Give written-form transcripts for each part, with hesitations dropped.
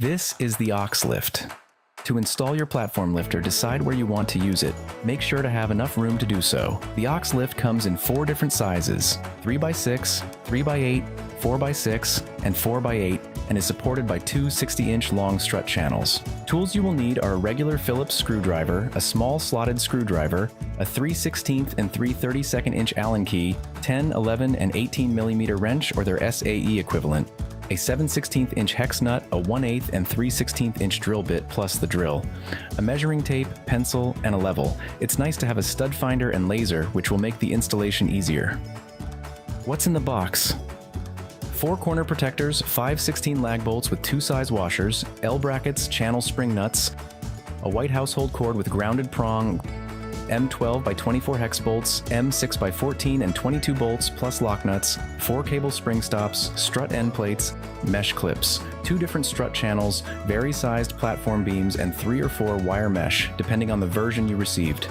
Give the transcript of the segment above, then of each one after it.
This is the Auxx Lift. To install your platform lifter, decide where you want to use it. Make sure to have enough room to do so. The Auxx Lift comes in 4 different sizes: 3x6, 3x8, 4x6, and 4x8, and is supported by 2 60-inch long strut channels. Tools you will need are a regular Phillips screwdriver, a small slotted screwdriver, a 3/16 and 3/32 inch Allen key, 10, 11, and 18 mm wrench or their SAE equivalent, a 7/16 inch hex nut, a 1/8 and 3/16 inch drill bit plus the drill, a measuring tape, pencil, and a level. It's nice to have a stud finder and laser, which will make the installation easier. What's in the box? 4 corner protectors, 5/16 lag bolts with 2 size washers, L brackets, channel spring nuts, a white household cord with grounded prong, M12 by 24 hex bolts, M6 by 14 and 22 bolts plus lock nuts, 4 cable spring stops, strut end plates, mesh clips, 2 different strut channels, vary sized platform beams, and 3 or 4 wire mesh, depending on the version you received.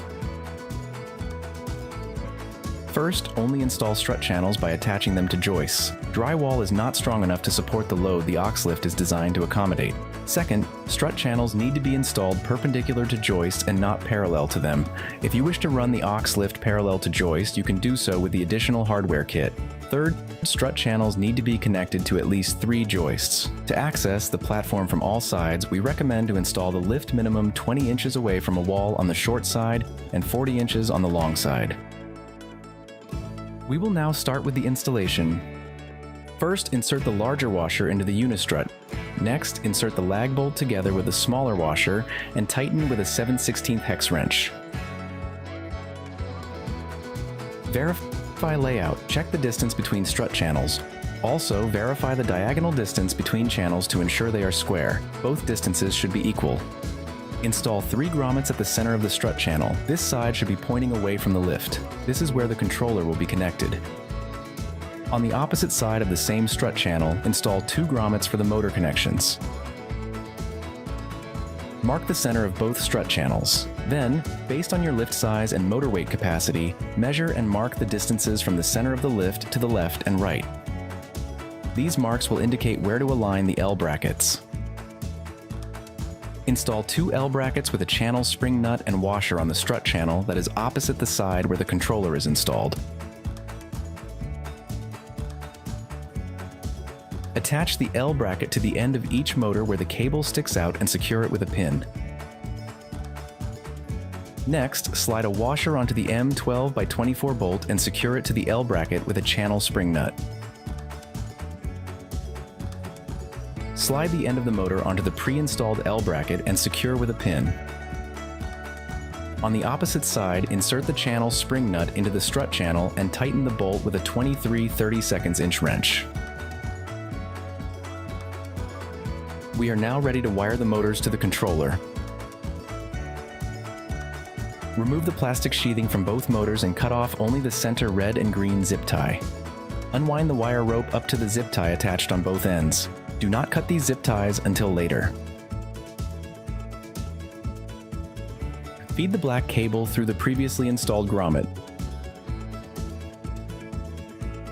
First, only install strut channels by attaching them to joists. Drywall is not strong enough to support the load the Auxx Lift is designed to accommodate. Second, strut channels need to be installed perpendicular to joist and not parallel to them. If you wish to run the Auxx Lift parallel to joist, you can do so with the additional hardware kit. Third, strut channels need to be connected to at least 3 joists. To access the platform from all sides, we recommend to install the lift minimum 20 inches away from a wall on the short side and 40 inches on the long side. We will now start with the installation. First, insert the larger washer into the unistrut. Next, insert the lag bolt together with the smaller washer and tighten with a 7/16 hex wrench. Verify layout. Check the distance between strut channels. Also, verify the diagonal distance between channels to ensure they are square. Both distances should be equal. Install 3 grommets at the center of the strut channel. This side should be pointing away from the lift. This is where the controller will be connected. On the opposite side of the same strut channel, install 2 grommets for the motor connections. Mark the center of both strut channels. Then, based on your lift size and motor weight capacity, measure and mark the distances from the center of the lift to the left and right. These marks will indicate where to align the L brackets. Install 2 L brackets with a channel spring nut and washer on the strut channel that is opposite the side where the controller is installed. Attach the L bracket to the end of each motor where the cable sticks out and secure it with a pin. Next, slide a washer onto the M12 by 24 bolt and secure it to the L bracket with a channel spring nut. Slide the end of the motor onto the pre-installed L bracket and secure with a pin. On the opposite side, insert the channel spring nut into the strut channel and tighten the bolt with a 23/32 inch wrench. We are now ready to wire the motors to the controller. Remove the plastic sheathing from both motors and cut off only the center red and green zip tie. Unwind the wire rope up to the zip tie attached on both ends. Do not cut these zip ties until later. Feed the black cable through the previously installed grommet.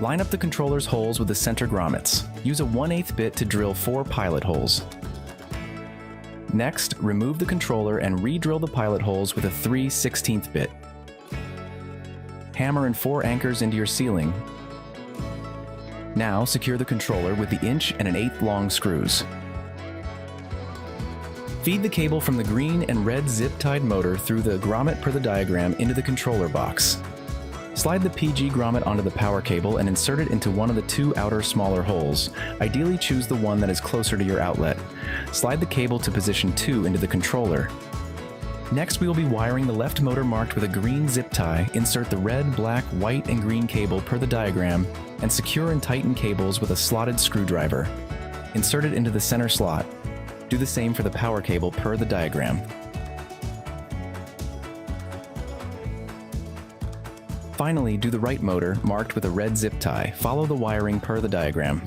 Line up the controller's holes with the center grommets. Use a 1/8 bit to drill 4 pilot holes. Next, remove the controller and re-drill the pilot holes with a 3/16 bit. Hammer in 4 anchors into your ceiling. Now, secure the controller with the 1 1/8 long screws. Feed the cable from the green and red zip-tied motor through the grommet per the diagram into the controller box. Slide the PG grommet onto the power cable and insert it into one of the 2 outer smaller holes. Ideally, choose the one that is closer to your outlet. Slide the cable to position 2 into the controller. Next, we will be wiring the left motor marked with a green zip tie. Insert the red, black, white, and green cable per the diagram, and secure and tighten cables with a slotted screwdriver. Insert it into the center slot. Do the same for the power cable per the diagram. Finally, do the right motor, marked with a red zip tie. Follow the wiring per the diagram.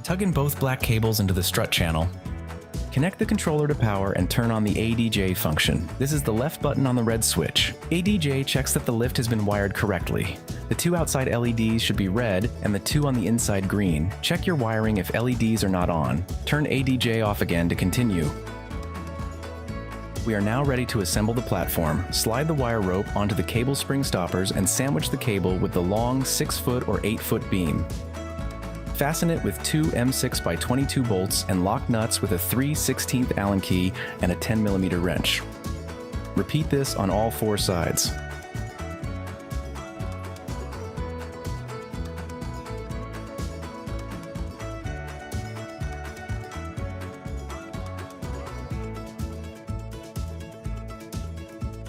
Tug in both black cables into the strut channel. Connect the controller to power and turn on the ADJ function. This is the left button on the red switch. ADJ checks that the lift has been wired correctly. The two outside LEDs should be red and the two on the inside green. Check your wiring if LEDs are not on. Turn ADJ off again to continue. We are now ready to assemble the platform. Slide the wire rope onto the cable spring stoppers and sandwich the cable with the long 6-foot or 8-foot beam. Fasten it with two M6 by 22 bolts and lock nuts with a 3/16 Allen key and a 10mm wrench. Repeat this on all 4 sides.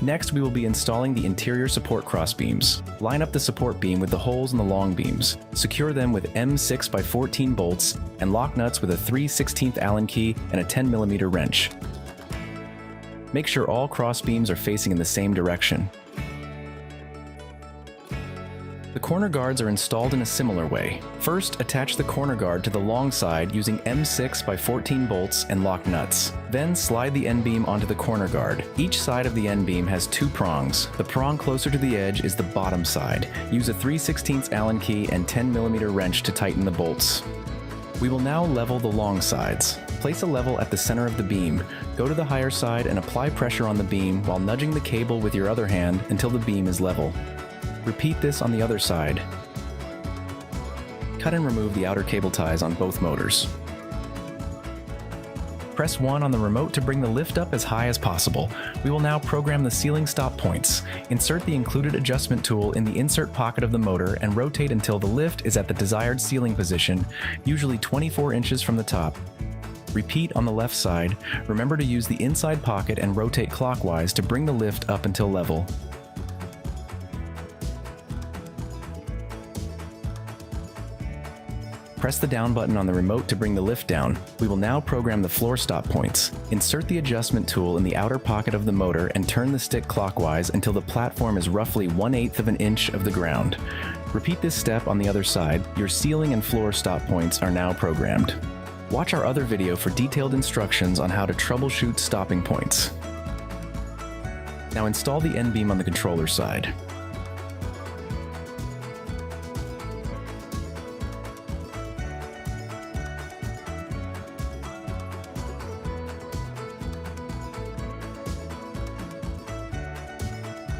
Next, we will be installing the interior support cross beams. Line up the support beam with the holes in the long beams. Secure them with M6 by 14 bolts and lock nuts with a 3/16 Allen key and a 10mm wrench. Make sure all cross beams are facing in the same direction. The corner guards are installed in a similar way. First, attach the corner guard to the long side using M6 by 14 bolts and lock nuts. Then slide the end beam onto the corner guard. Each side of the end beam has 2 prongs. The prong closer to the edge is the bottom side. Use a 3/16 Allen key and 10mm wrench to tighten the bolts. We will now level the long sides. Place a level at the center of the beam. Go to the higher side and apply pressure on the beam while nudging the cable with your other hand until the beam is level. Repeat this on the other side. Cut and remove the outer cable ties on both motors. Press 1 on the remote to bring the lift up as high as possible. We will now program the ceiling stop points. Insert the included adjustment tool in the insert pocket of the motor and rotate until the lift is at the desired ceiling position, usually 24 inches from the top. Repeat on the left side. Remember to use the inside pocket and rotate clockwise to bring the lift up until level. Press the down button on the remote to bring the lift down. We will now program the floor stop points. Insert the adjustment tool in the outer pocket of the motor and turn the stick clockwise until the platform is roughly 1/8 of an inch of the ground. Repeat this step on the other side. Your ceiling and floor stop points are now programmed. Watch our other video for detailed instructions on how to troubleshoot stopping points. Now install the end beam on the controller side.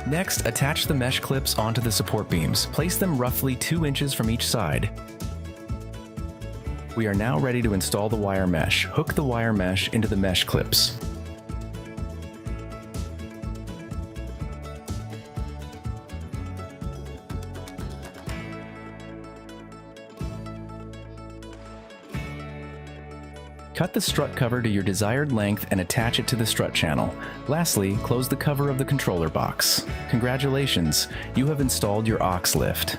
Next, attach the mesh clips onto the support beams. Place them roughly 2 inches from each side. We are now ready to install the wire mesh. Hook the wire mesh into the mesh clips. Cut the strut cover to your desired length and attach it to the strut channel. Lastly, close the cover of the controller box. Congratulations, you have installed your Auxx Lift.